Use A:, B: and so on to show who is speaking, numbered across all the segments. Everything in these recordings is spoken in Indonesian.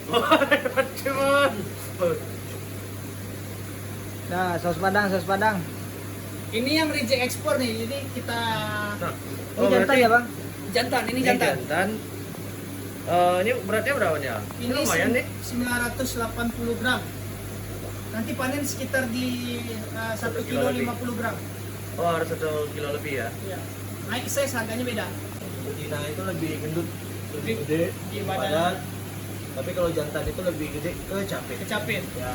A: Cuman.
B: Nah, saus padang.
C: Ini yang reject ekspor nih, jadi kita
A: Nah,
B: Ini jantan ya, Bang?
C: jantan, ini
A: ini
C: jantan.
A: jantan. Ini beratnya berapa nih?
C: Ini
A: lumayan nih.
C: 980 gram. Nanti panen sekitar di 1 kilo
A: lebih.
C: 50 gram.
A: Oh, harus 1 kilo lebih ya.
C: Iya. Naik size harganya beda.
A: Betina itu lebih gendut, lebih
C: Lebih
A: gede,
C: di
A: lebih
C: badan.
A: padat. Tapi kalau jantan itu lebih gede ke capit.
C: Kecapit.
A: Ya.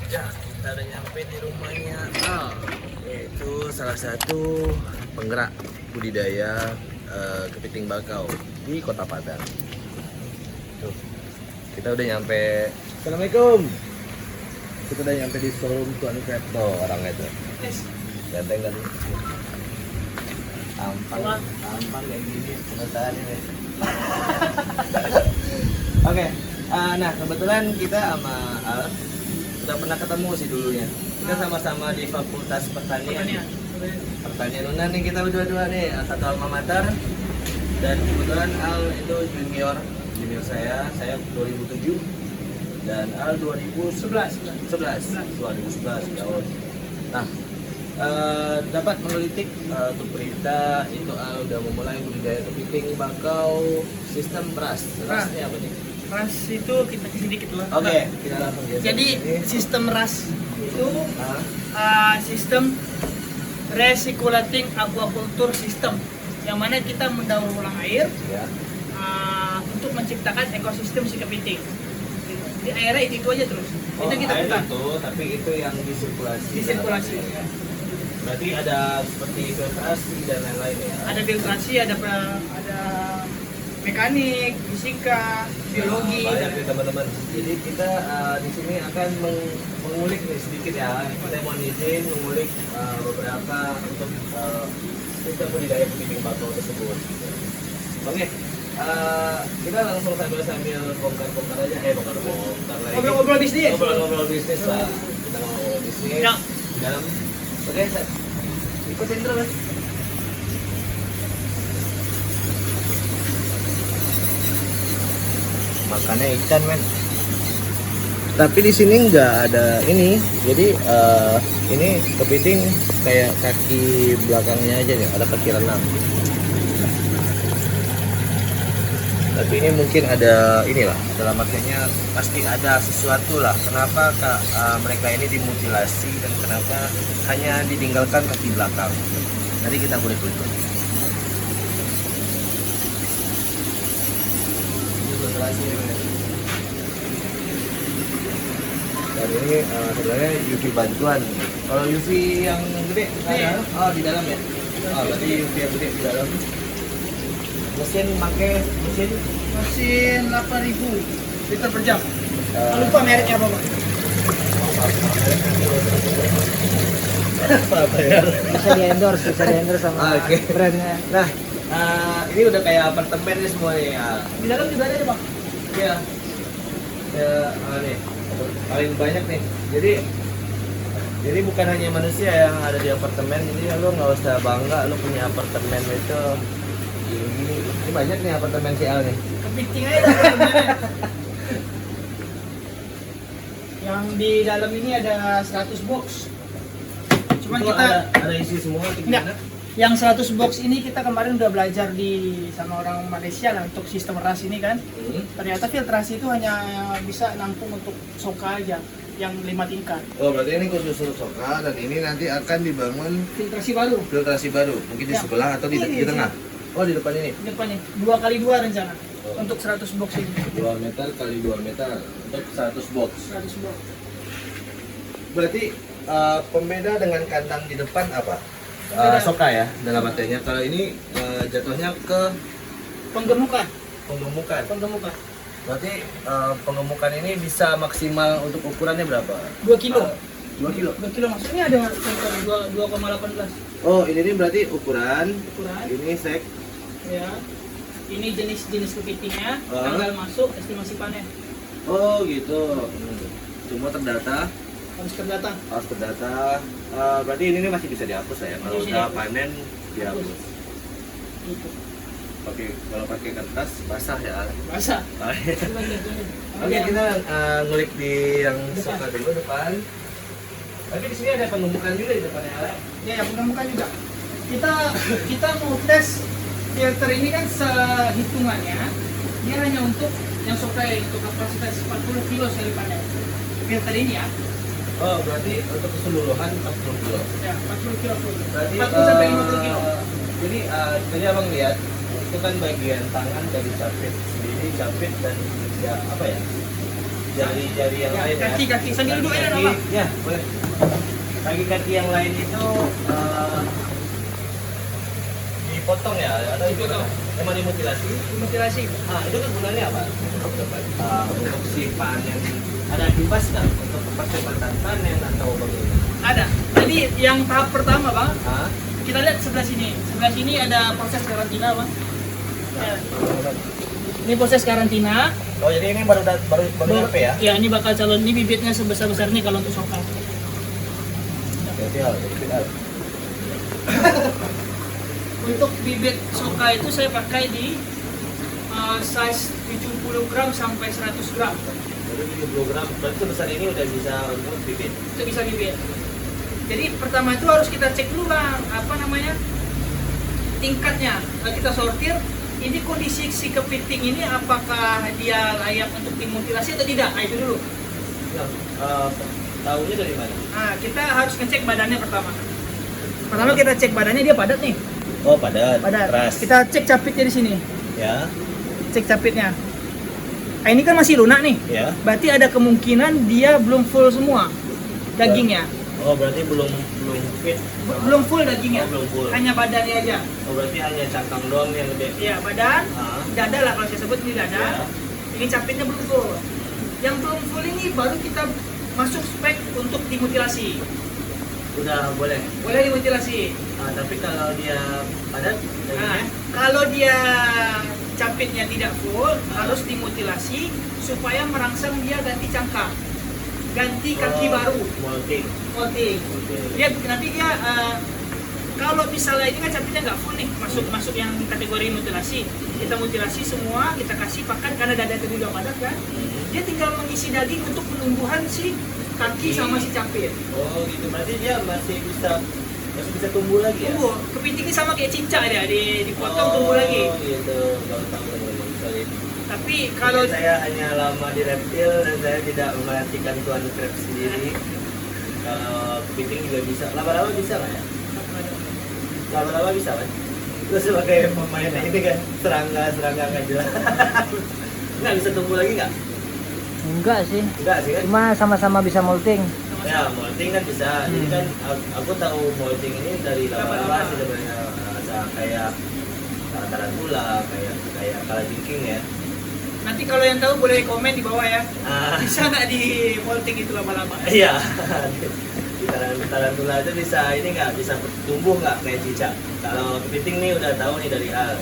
A: Ya, kita udah nyampe di rumahnya Al, yaitu salah satu penggerak budidaya kepiting bakau di Kota Padang. Tuh, kita udah nyampe. Assalamualaikum. Kita udah nyampe di showroom Tuan Kripto orangnya tuh.
C: Yes.
A: Ganteng kan? Tampang kayak gini penasaran ini. Oke, nah kebetulan kita sama Al udah pernah ketemu sih dulunya. Kita sama-sama di Fakultas Pertanian. Pertanian Unan nih kita berdua-dua nih, satu alma mater. Dan kebetulan Al itu junior saya 2007 dan Al 2011 tahun. Nah, dapat menelitik untuk berita itu Al udah memulai budidaya kepiting bakau sistem ras. Rasnya apa nih?
C: Ras itu kita sedikit lah.
A: Oke, kita langsung geser
C: Jadi
A: ke sini.
C: sistem ras itu
A: Nah,
C: sistem recirculating aquaculture system, yang mana kita mendaur ulang air
A: ya.
C: untuk menciptakan ekosistem si kepiting. Di airnya itu aja terus.
A: Oh,
C: Itu kita
A: air
C: putar.
A: itu, tapi itu yang disirkulasi.
C: Disirkulasi.
A: Berarti ada seperti filtrasi dan lain-lain ya.
C: Ada filtrasi, ada mekanik, fisika, biologi.
A: Banyak nih teman-teman. Jadi kita di sini akan mengulik nih sedikit ya. Kita mau izin mengulik beberapa untuk sistem budidaya kepiting bakau tersebut. Oke, kita langsung sambil bongkar-bongkar aja. Bongkar lagi.
C: Ngobrol-ngobrol bisnis.
A: Ngobrol bisnis lah. Kita ngobrol bisnis
C: Ya.
A: di dalam. Oke, ikutin terus. Makannya ikan men. Tapi di sini nggak ada ini. Jadi ini kepiting kayak kaki belakangnya aja nih, ada kaki renang. Tapi ini mungkin ada inilah, dalam artinya pasti ada sesuatu lah. Kenapa mereka ini dimutilasi dan kenapa hanya ditinggalkan kaki belakang? Nanti kita kulik-kulik. Dan ini sebenarnya UV bantuan. Kalau UV yang gede, ada? Oh di dalam ya? Oh berarti UV yang gede di dalam. Mesin pakai mesin
C: Mesin 8.000 liter per jam. Lupa mereknya apa, Pak?
A: apa ya?
B: Bisa di endorse sama
A: Oke.
B: brandnya.
A: Nah, ini udah kayak apartemen nih semua nih ya.
C: Di dalam juga ada ya, Pak?
A: Iya. Ya, nih paling banyak nih. Jadi Jadi bukan hanya manusia yang ada di apartemen, jadi lo nggak usah bangga lo punya apartemen itu ini banyak nih apartemen si Al nih.
C: Kepiting aja dah apartemennya. Yang di dalam ini ada 100 box. Cuman
A: Itu
C: kita
A: ada isi semua atau
C: enggak.
A: gimana?
C: Yang 100 box ini kita kemarin udah belajar di sama orang Malaysia lah untuk sistem ras ini kan. Ternyata filtrasi itu hanya bisa nampung untuk soka aja yang 5 tingkat.
A: Oh berarti ini khusus untuk soka dan ini nanti akan dibangun
C: Filtrasi baru
A: filtrasi baru, mungkin di
C: Ya.
A: sebelah atau di,
C: Ini
A: di
C: di
A: tengah. Oh di depan ini.
C: di depannya 2x2 rencana
A: Oh.
C: untuk 100 box ini.
A: 2 meter kali 2 meter untuk 100 box.
C: 100 box.
A: Berarti pembeda dengan kandang di depan apa?
C: Pembeda.
A: Soka ya dalam artinya. Kalau ini jatuhnya ke
C: Penggemukan.
A: penggemukan. Berarti penggemukan ini bisa maksimal untuk ukurannya berapa?
C: 2 kilo.
A: 2 kilo.
C: 2 kilo maksudnya ada 2,18
A: Oh ini nih berarti ukuran.
C: ukuran.
A: Ini sek.
C: Ya. Ini jenis-jenis kepitingnya,
A: Ah.
C: tanggal masuk, estimasi panen.
A: Oh gitu. Semua terdata.
C: Harus terdata.
A: Harus terdata. Berarti ini masih bisa dihapus ya. Kalau
C: Masih
A: udah
C: dihapus.
A: panen dihapus.
C: Gitu.
A: Kalau pakai kertas basah ya.
C: Basah.
A: Oke, kita ngulik di yang
C: Depan.
A: soka dulu depan. Tapi di sini ada penggemukan juga di depannya. Ale.
C: Ya, penggemukan juga. Kita mau tes filter ini kan sehitungannya dia hanya untuk yang soka itu kapasitas 40 kilo sekali panen. Filter ini ya.
A: Oh, berarti untuk keseluruhan 40 kilo.
C: Ya, 40 kilo full.
A: Berarti
C: 40 sampai 50 kilo.
A: Jadi tadi abang lihat itu kan bagian tangan dari capit sendiri, capit dan ya apa ya? Jari-jari yang
C: Ya,
A: lain ya.
C: kaki-kaki. Sambil duduk aja,
A: Kaki-kaki,
C: Bang.
A: ya, boleh. Kaki-kaki yang lain itu dipotong ya atau
C: Dipotong.
A: emang dimutilasi?
C: Mutilasi.
A: Ah, itu kan gunanya apa? Untuk si panen ada bebas nggak untuk percepatan panen atau bagaimana?
C: Ada. Jadi yang tahap pertama, Bang,
A: Ah,
C: kita lihat sebelah sini. Sebelah sini ada proses karantina, Bang. Ya. Ini proses karantina.
A: oh jadi ini baru nyampe ya?
C: Ya, ini bakal calon ini bibitnya sebesar-besar ini kalau untuk soka.
A: Jadi hal.
C: Untuk bibit soka itu saya pakai di size 70 gram sampai 100 gram.
A: Jadi 70 gram, berarti sebesar ini udah bisa untuk bibit.
C: Itu bisa bibit. Jadi pertama itu harus kita cek dulu, Bang, apa namanya? Tingkatnya. Kalau kita sortir, ini kondisi si kepiting ini apakah dia layak untuk dimutilasi atau tidak? Nah, itu dulu.
A: Nah, tahunya dari mana?
C: Nah, kita harus ngecek badannya pertama. Pertama kita cek badannya, dia padat nih.
A: Oh padat,
C: Padat.
A: keras.
C: Kita cek capitnya di sini.
A: Ya,
C: Cek capitnya. Nah, ini kan masih lunak nih.
A: ya.
C: Berarti ada kemungkinan dia belum full semua dagingnya.
A: Oh berarti belum fit.
C: Belum full dagingnya.
A: Oh, belum full.
C: Hanya badannya aja.
A: Oh berarti hanya cangkang doang yang gede.
C: Iya, badan,
A: Ah.
C: dada lah kalau saya sebut ini dada.
A: Ya.
C: Ini capitnya belum full. Yang belum full ini baru kita masuk spek untuk dimutilasi.
A: Udah boleh.
C: Boleh dimutilasi.
A: Tapi kalau dia padat,
C: Nah,
A: dagingnya?
C: kalau dia capitnya tidak full, harus dimutilasi supaya merangsang dia ganti cangkang, ganti kaki
A: Oh,
C: baru,
A: molting.
C: molting.
A: Oke.
C: Dia nanti dia kalau misalnya ini kan capitnya nggak full nih, masuk yang kategori mutilasi. Kita mutilasi semua, kita kasih pakan karena dada itu juga padat kan. Dia tinggal mengisi daging untuk penumbuhan si kaki sama si capit.
A: Oh gitu, berarti dia masih bisa tumbuh lagi ya?
C: Tumbuh, kepiting ini sama kayak cincang dia, dipotong tumbuh lagi.
A: Oh gitu, baru tahu teman-teman. Sorry.
C: Tapi kalau
A: Saya hanya lama di reptil dan saya tidak memperhatikan tuan crab sendiri. Kalau kepiting juga bisa, lama-lama bisa nggak ya? Lama-lama bisa kan? Terus sebagai pemain ini kan serangga nggak jelas. Nggak bisa tumbuh lagi nggak?
B: Enggak sih.
A: Enggak sih kan?
B: Cuma sama-sama bisa molting.
A: Ya, molting kan bisa. Jadi kan aku tahu molting ini dari laba-laba sih sebenarnya. Ada kayak tarantula, kayak kalajengking ya.
C: nanti kalau yang tahu boleh komen di bawah ya.
A: Ah,
C: Bisa nggak di molting itu lama-lama?
A: iya. Di tarantula itu bisa ini nggak bisa tumbuh nggak kayak cicak. Kalau kepiting nih udah tahu nih dari Al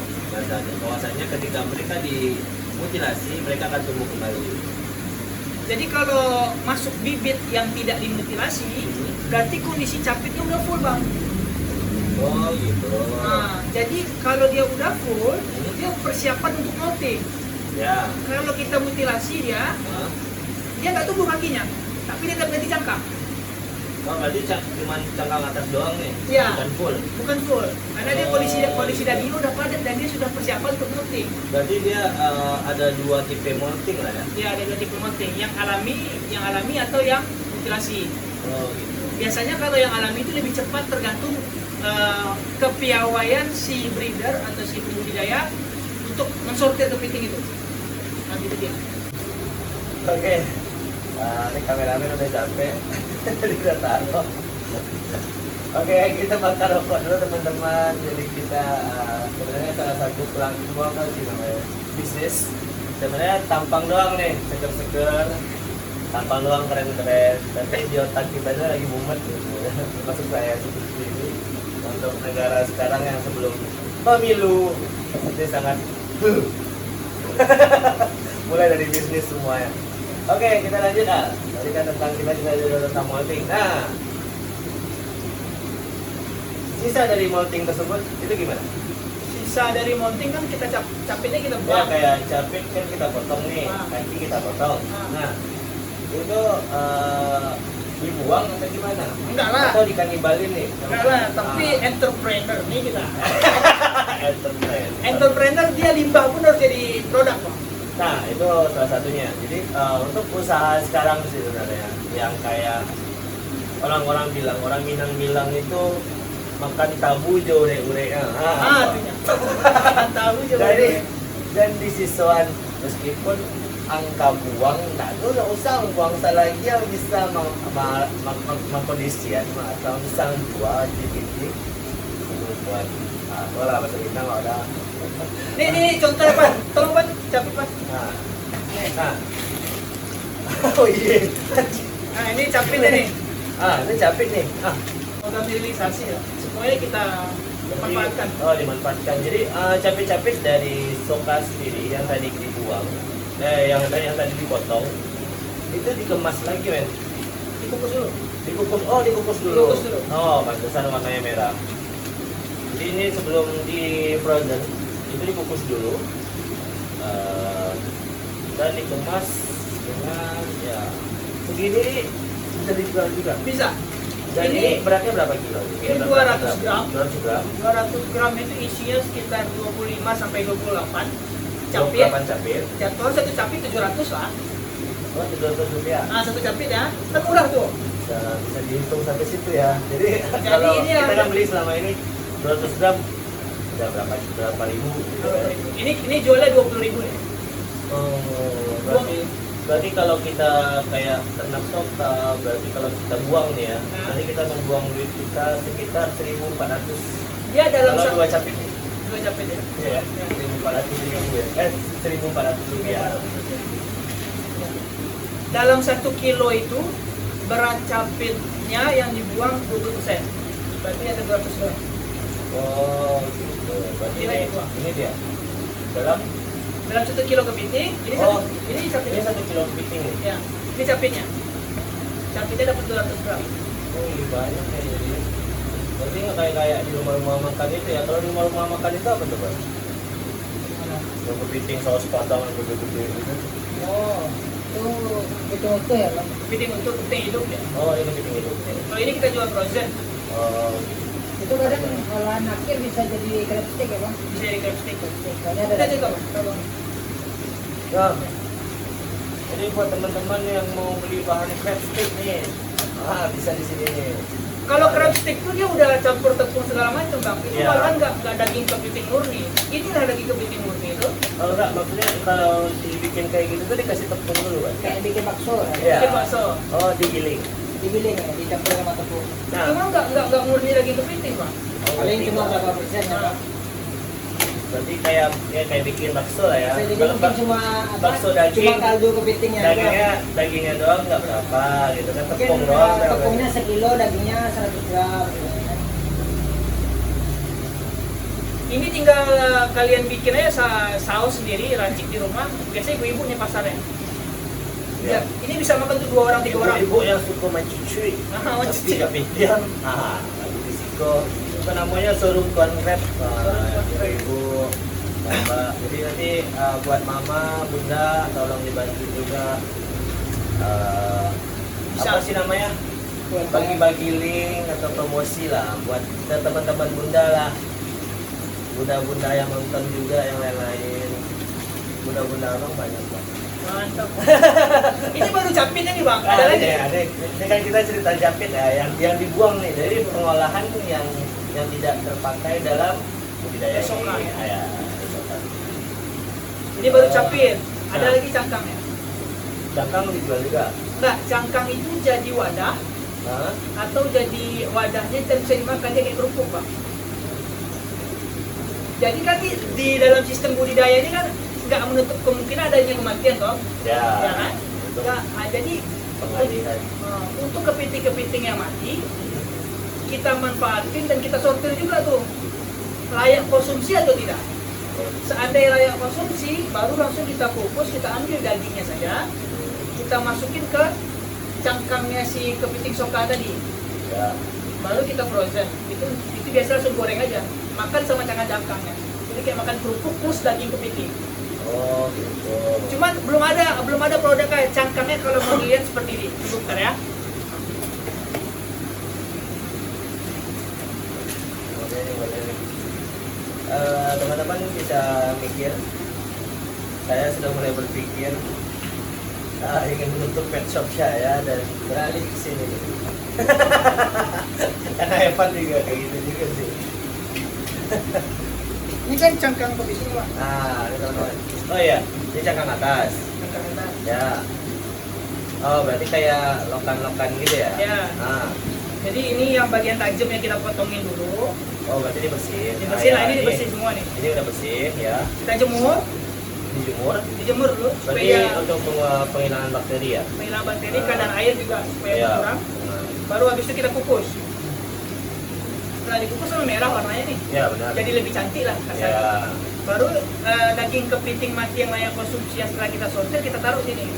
A: bahwasanya ketika mereka dimutilasi mereka akan tumbuh kembali.
C: Jadi kalau masuk bibit yang tidak dimutilasi, berarti kondisi capitnya udah full bang.
A: Oh gitu.
C: Nah, jadi kalau dia udah full, dia persiapan untuk molting.
A: Ya.
C: Kalau kita mutilasi dia,
A: Hah?
C: dia nggak tumbuh kakinya, tapi dia tetap ganti cangkang.
A: Oh berarti cuma cangkang atas doang nih?
C: Iya.
A: Bukan full?
C: Bukan full, karena dia kondisi dagingnya udah padat dan dia sudah persiapan untuk molting.
A: Berarti dia ada dua tipe molting lah ya?
C: Ya ada dua tipe molting, yang alami atau yang mutilasi.
A: Oh gitu.
C: Biasanya kalau yang alami itu lebih cepat tergantung kepiawaian si breeder atau si pembudidaya untuk mensortir kepiting itu. Nah gitu dia.
A: Oke. Ini kameramen udah capek. Jadi udah taruh. Oke, kita bakar rokok dulu teman-teman. Jadi kita sebenarnya salah satu peluang kan sih namanya bisnis. Sebenarnya tampang doang nih, seger-seger. Tampang doang keren-keren. Tapi di otak kita tuh lagi mumet gitu. Termasuk saya seperti ini. Untuk negara sekarang yang sebelum pemilu itu sangat mulai dari bisnis semuanya. Oke, kita lanjut ah. Tadi kan tentang kita juga tentang molting. Nah, sisa dari molting tersebut itu gimana?
C: Sisa dari molting kan kita capitnya kita
A: Ya
C: buang.
A: kayak capit kan kita potong nih,
C: Ah.
A: kaki kita potong.
C: Ah.
A: Nah, itu dibuang atau gimana?
C: Enggak lah.
A: Atau dikanibalin nih?
C: Enggak lah, tapi entrepreneur nih kita.
A: Enterprise.
C: Entrepreneur dia limbah pun harus jadi produk Bang.
A: Nah, itu salah satunya. Jadi untuk usaha sekarang sih sebenarnya yang kayak orang Minang bilang itu makan tabu jore-urenya.
C: Artinya. Tahu juga.
A: Jadi dan di siswan meskipun angka buang, nah itu nggak usah buang lagi yang bisa mengkondisian atau bisa jual jadi buat lah bahasa Minang nggak ada.
C: Nih contoh Pak. Tolong Pak, capit Pak.
A: Nah. Oh iya.
C: Nah, ini capitnya nih.
A: Ini capit nih.
C: Udah sterilisasi ya. Semuanya kita manfaatkan.
A: Oh, dimanfaatkan. Jadi capit-capit dari soka sendiri yang tadi dibuang, yang tadi dipotong, itu dikemas lagi, men.
C: Dikukus dulu.
A: Dikukus dulu.
C: Dikukus dulu.
A: Oh, pantesan warnanya merah. Jadi ini sebelum di frozen itu dikukus dulu dan dikemas dengan ya segini bisa dijual juga.
C: Bisa.
A: Dan ini beratnya berapa kilo?
C: Ini 200 gram.
A: 200 gram.
C: 200 gram itu isinya sekitar 25 sampai 28 capit.
A: 28 capit.
C: Jatuh satu capit 700 lah.
A: Oh, 700 rupiah.
C: Nah, satu capit ya. Kan murah tuh.
A: Bisa dihitung sampai situ ya. Jadi kalau
C: ini
A: kita
C: yang-
A: kan beli selama ini 200 gram udah berapa ribu gitu kan.
C: Ini jualnya 20.000 nih.
A: Oh, berarti kalau kita kayak ternak soka, berarti kalau kita buang nih ya, nanti kita membuang duit kita sekitar 1.400.
C: Dia dalam
A: Kalau dua capit nih.
C: dua capit ya.
A: Iya, 1.400 ribu ya. 1.400 rupiah.
C: Dalam 1 kilo itu berat capitnya yang dibuang 20%. Berarti ada 200 gram.
A: Oh, gitu. Berarti ini dia. Dalam
C: 1 kilo kepiting, ini
A: Oh.
C: ini
A: ini
C: capitnya.
A: 1 kilo kepiting nih.
C: Ya, ini capitnya. Capitnya dapat 200 gram.
A: Oh, lebih banyak ya jadi. Berarti nggak kayak di rumah-rumah makan itu ya. Kalau di rumah-rumah makan itu apa tuh, Pak? Yang kepiting saus padang yang gede-gede gitu.
C: Oh,
B: Itu ya Bang.
C: kepiting untuk kepiting hidup ya.
A: Oh, ini kepiting itu.
C: Kalau ini kita jual frozen,
A: Oh,
B: Itu kadang kalau anaknya bisa jadi crab stick ya Bang.
C: bisa jadi crab stick.
B: Soalnya ada
C: Kita juga, Bang.
A: ya. Jadi buat teman-teman yang mau beli bahan crab stick nih, bisa di sini nih.
C: Kalau crab stick tuh dia udah campur tepung segala macam Bang. Itu
A: Iya.
C: malahan nggak daging kepiting murni. Inilah daging kepiting murni itu.
A: Kalau enggak, maksudnya kalau dibikin kayak gitu tuh dikasih tepung dulu, Pak.
B: kayak bikin bakso.
A: Iya.
C: Bikin bakso.
A: Oh, digiling.
B: Digiling ya, dicampur sama tepung.
A: Nah,
C: Cuma nggak murni daging kepiting Bang.
B: Paling cuma berapa persen ya Bang.
A: berarti kayak bikin bakso lah ya.
B: Saya jadi
A: Kalau
B: mungkin cuma
A: bakso daging,
B: cuma kaldu kepitingnya.
A: dagingnya doang nggak berapa gitu kan,
B: Mungkin
A: tepung doang berapa.
B: tepungnya sekilo, dagingnya 100 gram. Gitu.
C: Ini tinggal kalian bikin aja saus sendiri, racik di rumah. Biasanya ibu-ibu nih pasarnya. Ya. Ini bisa makan untuk 2 orang, 3 orang.
D: Ibu-ibu yang suka mencuci,
C: Ah, mencuci.
D: tapi kepikiran, risiko. Apa namanya, suruh tuan grab, ibu, bapak. Jadi nanti buat mama, bunda, tolong dibantu juga. Apa sih namanya? Bagi-bagi link atau promosi lah buat teman-teman bunda lah. Bunda-bunda yang nonton juga, yang lain-lain. Bunda-bunda abang banyak banget.
C: Mantap. Ini baru capitnya nih bang. Ada lagi?
D: Ada. Ini kan kita cerita japit ya, yang dibuang nih dari pengolahan yang tidak terpakai dalam budidaya
C: Soka.
D: ini. Ya, soka.
C: Ini baru capit. Ada lagi cangkangnya?
D: Cangkang dijual juga.
C: Enggak, cangkang itu jadi wadah
D: Hah?
C: atau jadi wadahnya dan bisa dimakan dia kayak kerupuk bang. Jadi kan di dalam sistem budidaya ini kan nggak menutup kemungkinan adanya kematian toh,
D: Ya.
C: ya kan?
D: Untuk
C: Jadi
D: pengalihan.
C: untuk kepiting-kepiting yang mati kita manfaatin dan kita sortir juga tuh layak konsumsi atau tidak. Seandainya layak konsumsi, baru langsung kita kukus, kita ambil dagingnya saja, kita masukin ke cangkangnya si kepiting soka tadi,
D: Ya.
C: baru kita frozen. Itu biasa langsung goreng aja, makan sama cangkangnya. Jadi kayak makan kerupuk plus daging kepiting.
D: Oh gitu.
C: Cuman belum ada produk kayak cangkangnya kalau mau dilihat seperti ini. Bentar ya.
D: Boleh. Teman-teman bisa mikir. Saya sudah mulai berpikir ingin menutup pet shop saya dan beralih ke sini. Karena Evan juga kayak gitu juga sih.
C: Ini kan cangkang kepiting pak.
D: Nah, ini teman-teman. Oh iya, ini cangkang atas.
C: Cangkang atas.
D: Ya. Oh, berarti kayak lokan-lokan gitu ya?
C: Ya.
D: Nah.
C: Jadi ini yang bagian tajam yang kita potongin dulu.
D: Oh, berarti dibersihin.
C: Dibersihin,
D: Ah,
C: nah
D: ya,
C: ini dibersihin semua nih.
D: Ini udah bersih ya.
C: Kita jemur,
D: Dijemur.
C: dulu
D: Berarti
C: supaya
D: untuk penghilangan bakteri ya?
C: menghilang bakteri, kadar air juga supaya
D: Iya.
C: berkurang. Baru habis itu kita kukus. Setelah dikukus sama merah warnanya nih.
D: Ya benar.
C: Jadi lebih cantik lah kasarnya.
D: Ya.
C: Baru daging kepiting mati yang layak konsumsi yang setelah kita sortir kita taruh sini.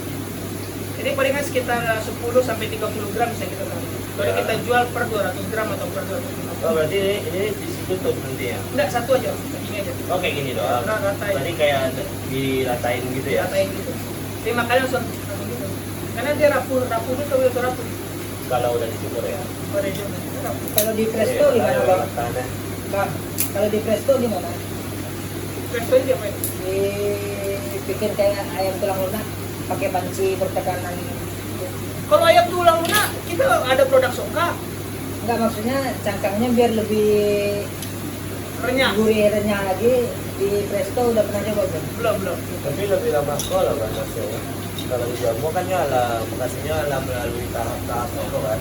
C: Jadi palingan sekitar 10 sampai 30 gram bisa kita taruh. Baru
D: Ya.
C: kita jual per 200 gram atau per 250.
D: Oh, berarti ini ditutup nanti ya?
C: Enggak, satu aja, dagingnya aja.
D: Oh, kayak gini doang.
C: Ratain.
D: Berarti kayak diratain gitu ya?
C: Ratain gitu. Jadi makanya langsung gitu. Karena dia rapuh itu kalau rapuh.
D: Kalau udah dijemur ya?
C: Pada jam rapuh.
B: Kalau di presto gimana bang? Bang, kalau di presto gimana?
C: Presto ini apa ini?
B: Dibikin kayak ayam tulang lunak pakai panci bertekanan.
C: Kalau ayam tulang lunak, kita ada produk soka,
B: Enggak, maksudnya cangkangnya biar lebih
C: renyah.
B: gurih renyah lagi. Di presto udah pernah coba belum?
C: Belum.
D: Tapi lebih lama sekolah kan maksudnya. Kalau dijamu kan nyala, makasihnya nyala melalui tahap-tahap itu kan.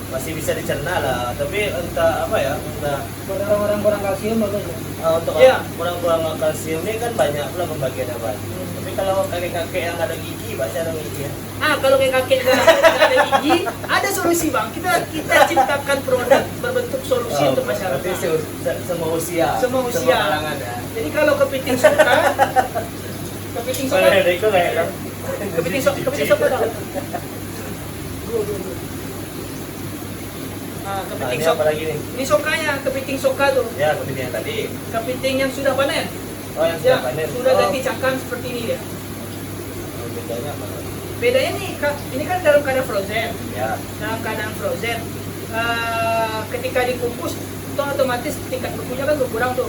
D: Masih bisa dicerna lah, tapi entah apa ya, entah
B: Buat orang-orang kurang kalsium bagus ya?
D: untuk
C: Iya.
D: kurang-kurang kalsium ini kan banyak lah pembagian apa. Tapi kalau kakek-kakek yang ada gigi, pasti ada gigi ya.
C: Kalau kayak kakek nggak ada gigi, ada solusi bang. Kita ciptakan produk berbentuk solusi untuk masyarakat.
D: Berarti semua usia,
C: Semua usia.
D: kalangan ya.
C: Jadi kalau kepiting soka, kepiting soka,
D: Kalau ada itu kayak kan.
C: kepiting soka dong. Nah,
D: Nah,
C: kepiting
D: ini
C: soka.
D: apa lagi nih?
C: Ini sokanya, kepiting soka tuh.
D: Ya, kepiting yang tadi.
C: Kepiting yang sudah panen.
D: Oh, yang
C: Ya,
D: sudah panen.
C: sudah
D: Oh.
C: ganti cangkang seperti ini ya.
D: Oh, bedanya apa?
C: Bedanya nih, ini kan dalam keadaan frozen.
D: Ya.
C: Dalam keadaan frozen, ketika dikukus, itu otomatis tingkat bekunya kan berkurang tuh.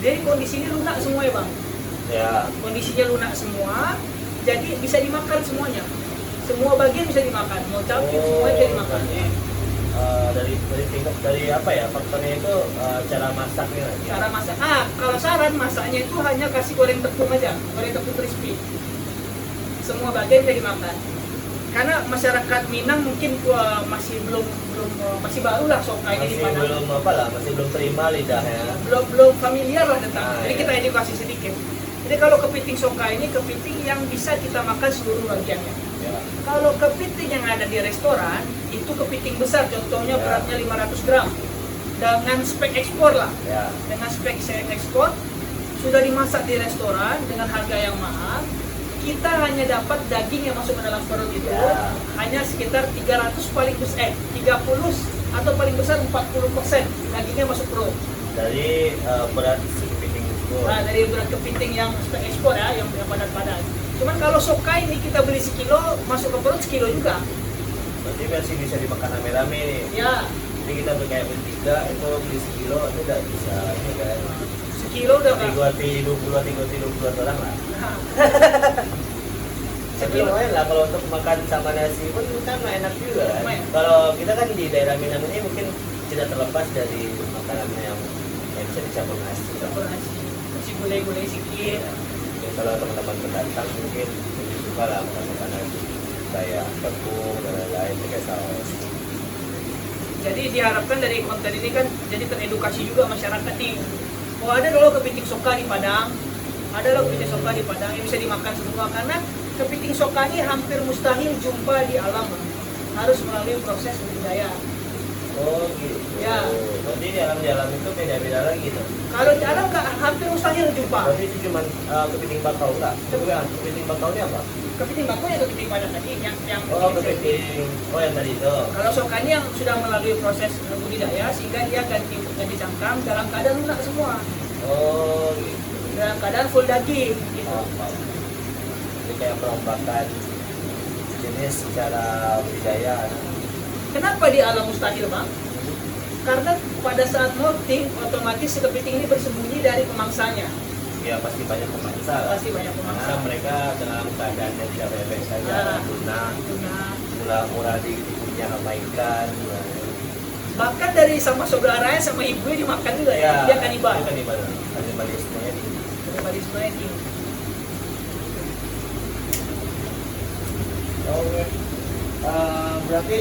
C: Jadi kondisinya lunak semua ya bang.
D: Ya.
C: Kondisinya lunak semua, jadi bisa dimakan semuanya. Semua bagian bisa dimakan, mau campur semua bisa dimakan.
D: Berarti, dari apa ya, faktornya itu cara masaknya lagi.
C: Cara masak, kalau saran masaknya itu hanya kasih goreng tepung aja, goreng tepung crispy. Semua bagian bisa dimakan. Karena masyarakat Minang mungkin masih masih baru lah soka ini di
D: Masih
C: Padang.
D: belum apa lah, masih belum terima lidahnya.
C: belum familiar lah tentang. Jadi
D: Iya.
C: kita edukasi sedikit. Jadi kalau kepiting soka ini kepiting yang bisa kita makan seluruh bagiannya.
D: Ya.
C: Kalau kepiting yang ada di restoran itu kepiting besar, contohnya
D: Ya.
C: beratnya 500 gram dengan spek ekspor lah.
D: Ya.
C: Dengan spek ekspor sudah dimasak di restoran dengan harga yang mahal. kita hanya dapat daging yang masuk ke dalam perut itu
D: Ya.
C: hanya sekitar 300 paling besar 30 atau paling besar 40% dagingnya masuk perut.
D: Dari berat si kepiting itu.
C: Nah, dari berat kepiting yang sudah ekspor ya, yang padat-padat. Cuman kalau soka ini kita beli sekilo, masuk ke perut sekilo juga.
D: Berarti versi bisa dimakan rame-rame nih.
C: Ya,
D: Jadi kita beli kayak beli 3, itu beli sekilo itu udah bisa ini kan.
C: sekilo udah kan.
D: 20 orang lah.
C: Nah,
D: Tapi lumayan lah kalau untuk makan sama nasi pun kan enak juga kan.
C: Lumayan.
D: Kalau kita kan di daerah Minang ini mungkin tidak terlepas dari makanan yang bisa dicampur nasi.
C: campur nasi. Kasih gulai-gulai sedikit.
D: Mungkin kalau teman-teman pendatang mungkin lebih suka lah makan makanan kayak tepung dan lain-lain pakai saus.
C: Jadi diharapkan dari konten ini kan jadi teredukasi juga masyarakat nih. Oh, ada loh kepiting soka di Padang, ada loh kepiting soka di Padang yang bisa dimakan semua karena kepiting soka ini hampir mustahil jumpa di alam, harus melalui proses budidaya.
D: Oh gitu.
C: Ya.
D: Berarti di alam itu beda-beda lagi tuh.
C: Kalau di alam hampir mustahil jumpa.
D: Berarti itu cuma kepiting bakau enggak? Bukan, kepiting bakau ini apa?
C: Kepiting bakau ya kepiting Padang tadi yang
D: Oh kepiting. Oh yang tadi itu.
C: Kalau soka ini yang sudah melalui proses budidaya sehingga dia ganti cangkang dalam keadaan lunak semua,
D: Oh gitu.
C: dalam keadaan full daging gitu.
D: Oh, jadi kayak perombakan jenis secara budidaya.
C: Kenapa di alam mustahil, Bang? Karena pada saat molting otomatis si kepiting ini bersembunyi dari pemangsanya.
D: Ya pasti banyak pemangsa lah.
C: Pasti banyak
D: Karena
C: pemangsa.
D: mereka dalam keadaan yang tidak baik-baik saja,
C: Ah.
D: lunak,
C: Nah,
D: murah-murah dipunya sama ikan.
C: bahkan dari sama saudaranya sama ibunya dimakan juga ya. Dia kanibal.
D: Dia kanibal. Kanibalismenya di.
C: Kanibalisme ini.
D: Oke. Berarti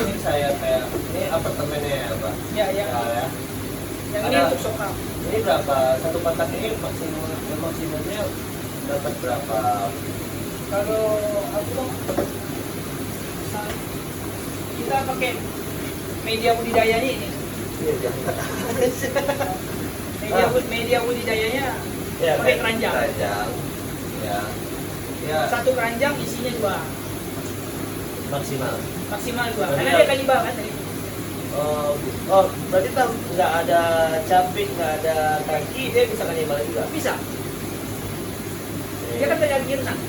D: ini saya kayak ini apartemennya ya, Pak?
C: Ya, ya.
D: Ya.
C: Yang ini
D: Ada-
C: untuk soka.
D: Ini berapa? Satu kotak ini maksimumnya dapat berapa?
C: Kalau aku Bang, kita pakai media budidayanya ini.
D: Iya, jangan.
C: Media budidayanya
D: Ya,
C: pakai keranjang.
D: Keranjang. Ya. Ya,
C: Satu keranjang isinya 2,
D: maksimal.
C: maksimal 2.
D: Berarti
C: Karena
D: ya-
C: dia kanibal kan tadi.
D: Oh, berarti tahu nggak ada capit, nggak ada kaki, dia bisa kanibal juga.
C: Bisa. Dia kan kaki renang.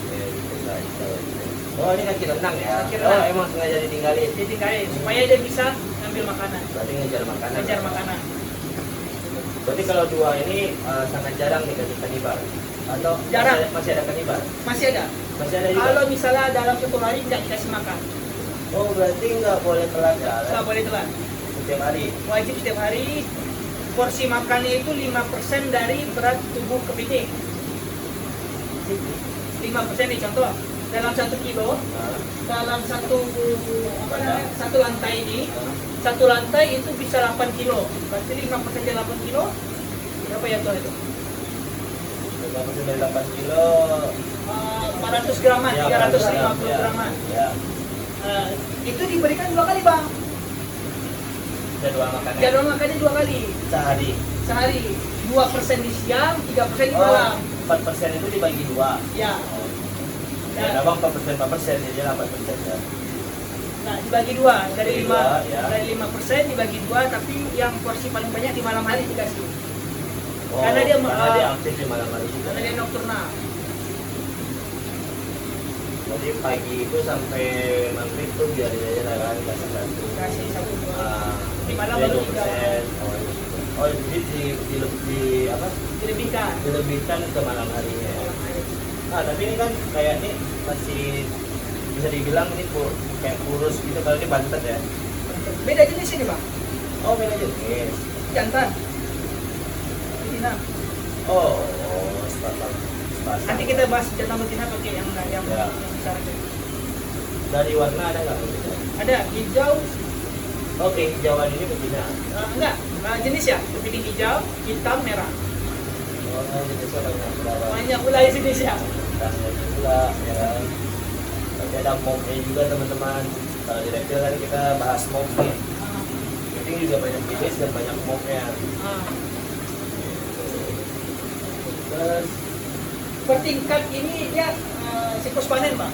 D: Oh, ini kaki renang ya?
C: Kaki
D: Oh,
C: renang.
D: emang sengaja ditinggalin.
C: Ditinggalin supaya dia bisa ngambil makanan,
D: Berarti ngejar makanan.
C: ngejar makanan.
D: Berarti kalau dua ini sangat jarang nih kasih kanibal. Atau
C: Jarang.
D: masih ada kanibal?
C: Masih ada.
D: Masih ada juga?
C: Kalau misalnya dalam 1 hari tidak dikasih makan,
D: Oh, berarti nggak boleh telat ya?
C: nggak boleh telat.
D: Setiap hari?
C: Wajib setiap hari. Porsi makannya itu 5% dari berat tubuh kepiting. 5% nih contoh. Dalam 1 kilo,
D: Nah,
C: dalam satu lantai ini,
D: nah.
C: satu lantai itu bisa 8 kilo. Berarti 5% dari 8 kilo, berapa ya tuh itu?
D: 5% dari 8 kilo.
C: 400 graman,
D: Ya,
C: 350
D: ya.
C: graman.
D: Ya,
C: Itu diberikan 2 kali Bang.
D: jadwal makannya.
C: Jadwal makannya 2 kali
D: Sehari.
C: sehari. 2% di siang, 3% di
D: Oh,
C: malam.
D: 4% itu dibagi 2.
C: Ya.
D: Ya, abang 4%, jadi 8% ya.
C: Nah, dibagi 2 dari
D: Dibagi
C: 5
D: dua, ya.
C: dari 5% dibagi 2, tapi yang porsi paling banyak di malam hari dikasih.
D: Oh,
C: Karena dia
D: aktif di malam hari juga.
C: Karena dia nocturnal.
D: Jadi pagi itu sampai maghrib tuh biarin aja lah kan kasih satu.
C: Kasih 1 2.
D: Ah,
C: Di malam
D: dia
C: baru
D: 2%. Oh, jadi di apa?
C: Dilebihkan.
D: Dilebihkan ke malam harinya. Tapi ini kan kayak ini masih bisa dibilang ini kayak kurus gitu kalau ini bantet ya.
C: Beda jenis ini Bang.
D: Oh, beda jenis.
C: Jantan. Betina.
D: Oh, sepasang.
C: Nanti kita bahas jantan betina pakai yang
D: Ya.
C: besar itu.
D: Dari warna ada nggak berbeda?
C: Ada hijau,
D: Oke, hijauan ini betina.
C: enggak, jenis ya, kepiting hijau, hitam, merah.
D: Oh, jenisnya banyak berapa?
C: Banyak ulai jenis ya.
D: Tangnya pula, ya kan. Nanti ada mopnya juga teman-teman. Kalau di reptil kan kita bahas mop nih. Kepiting juga banyak jenis dan banyak mopnya.
C: Ah.
D: Terus,
C: Per tingkat ini dia siklus panen Pak.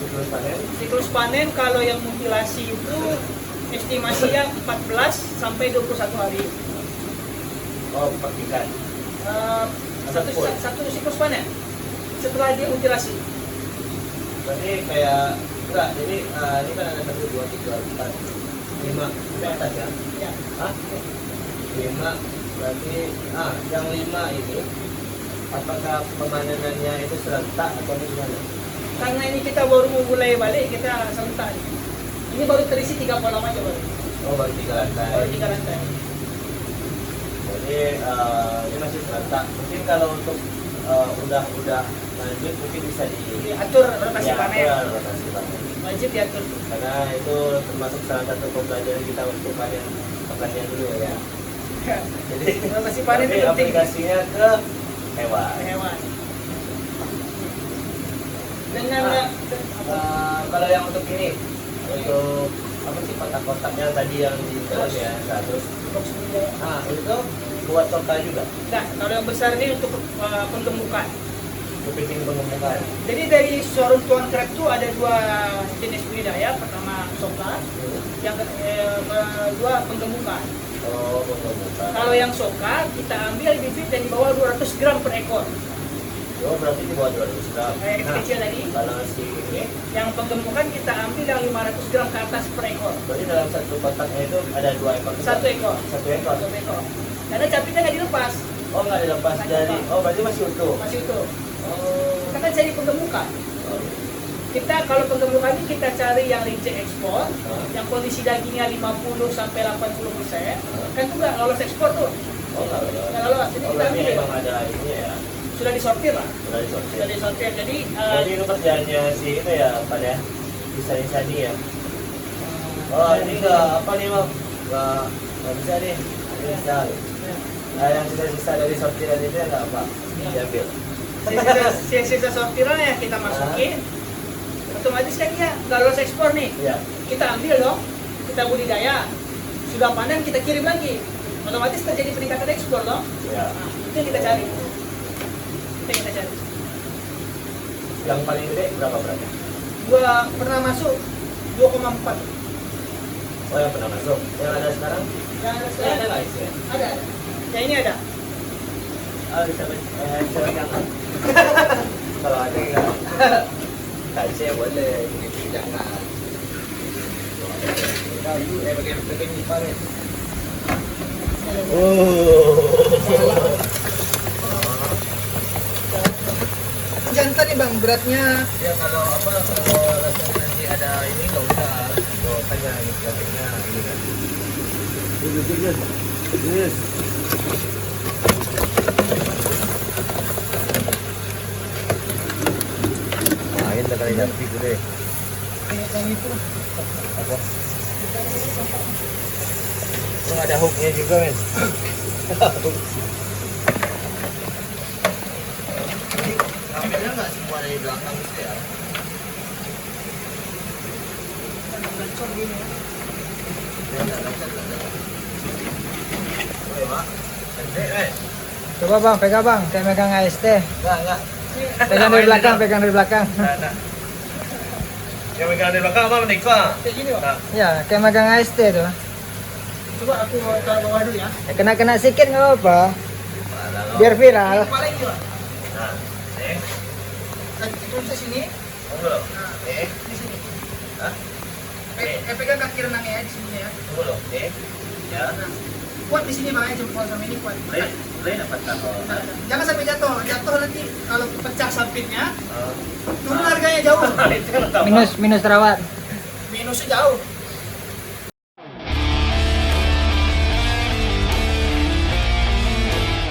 D: Siklus panen.
C: Siklus panen kalau yang mutilasi itu estimasinya 14 sampai 21 hari.
D: Oh, per ikan.
C: Satu siklus panen setelah dia mutilasi.
D: Berarti kayak enggak, jadi ini kan ada 1, 2, 3, 4, 5 di atas ya?
C: Ya.
D: Hah? 5, berarti yang 5 ini apakah pemanenannya itu serentak atau gimana?
C: Karena ini kita baru mulai balik, kita serentak. Ini baru terisi 3 kolam aja baru.
D: Oh, baru 3 lantai.
C: Baru 3 lantai.
D: Jadi ini masih serentak. Mungkin kalau untuk udah lanjut mungkin bisa
C: Diatur rotasi panen.
D: Ya, rotasi panen.
C: Wajib diatur.
D: Karena itu termasuk salah satu pembelajaran kita untuk panen pertanian dulu ya. Jadi
C: Rotasi panen
D: tapi
C: itu penting.
D: aplikasinya ke hewan.
C: Hewan. Dengan
D: Kalau yang untuk ini, untuk apa sih kotak-kotak yang tadi yang di dalam ya 100. Itu buat total juga.
C: Nah, kalau yang besar ini untuk penggemukan.
D: Kepiting pengembangan.
C: Jadi dari showroom Tuan Krab itu ada 2 jenis budidaya. Pertama soka, yang kedua penggemukan.
D: Oh, pengembangan.
C: Kalau yang soka kita ambil bibit dan di bawah 200 gram per ekor.
D: Oh, berarti di bawah 200 gram.
C: Kayak kecil tadi.
D: Kalau si ini,
C: Yang penggemukan kita ambil yang 500 gram ke atas per ekor.
D: berarti dalam satu kotaknya itu ada 2 ekor. juga?
C: 1 ekor.
D: 1 ekor.
C: 1 ekor. Karena capitnya nggak dilepas,
D: Oh, nggak dilepas
C: Nggak
D: dari.
C: dilepas.
D: Oh, berarti masih utuh.
C: masih utuh.
D: Oh.
C: Kita kan cari penggemukan. Kita kalau penggemukan ini kita cari yang reject ekspor, yang kondisi dagingnya 50 sampai 80%, kan itu nggak lolos ekspor tuh.
D: Oh, nggak lolos.
C: Nggak lolos. Jadi
D: Oh,
C: kita
D: berarti
C: ambil.
D: memang ada ini ya.
C: Sudah disortir lah.
D: Sudah disortir.
C: Sudah disortir. Jadi
D: Jadi itu kerjaannya si itu ya, pada bisa-bisa ya. Oh, ini nggak apa nih bang? Nggak bisa nih. Ini bisa. Nah, yang sisa-sisa dari sortiran itu ya nggak apa? Diambil.
C: sisa sortiran ya kita masukin. Otomatis kan dia nggak lolos ekspor nih.
D: Iya.
C: Kita ambil dong, kita budidaya. Sudah panen kita kirim lagi. Otomatis terjadi peningkatan ekspor dong.
D: Iya.
C: Nah, itu yang kita cari. Itu yang kita cari.
D: Yang paling gede berapa berarti?
C: Gua pernah masuk 2,4.
D: Oh, yang pernah masuk. Yang ada sekarang?
C: Yang ada
D: Ada
C: sekarang
D: nggak isinya?
C: ada. Ya ini ada.
D: Bisa pegang. Kalau ada nggak? Saya boleh.
A: Ini jangan. Kayu, bagian nipah ya.
C: Jantan nih bang, beratnya
A: Ya kalau apa, kalau rasanya nanti ada ini nggak usah. Kalau tanya ini kan.
D: Yes.
A: Main dah kali nanti tu deh.
C: yang itu.
A: Apa? Oh, ada hooknya juga men. Ngambilnya nggak semua dari belakang gitu ya?
C: Lecor gini ya.
A: Oh ya mak.
B: Coba bang, pegang bang, kayak megang AST.
A: Enggak.
B: Pegang dari belakang, pegang dari belakang.
A: Nah. Yang megang dari belakang apa menikah?
C: Kayak gini bang.
A: Nah.
B: Ya, kayak megang AST tuh.
C: Coba aku taruh bawah dulu ya.
B: Ya, kena sikit nggak apa, biar viral.
C: Kepala ini bang.
A: Nah, nih.
C: Itu di sini.
A: Tunggu loh. Nih.
C: Di sini.
A: Hah?
C: Pegang kaki renangnya ya di sini ya.
A: Tunggu loh. Nih. Ya.
C: Kuat di sini bang, jempol sama ini kuat.
A: Lain dapat tahu.
C: Jangan sampai jatuh. Jatuh nanti kalau pecah sampingnya,
A: Oh.
C: turun harganya jauh.
A: Itu kan apa?
B: Minus terawat.
C: Minusnya jauh.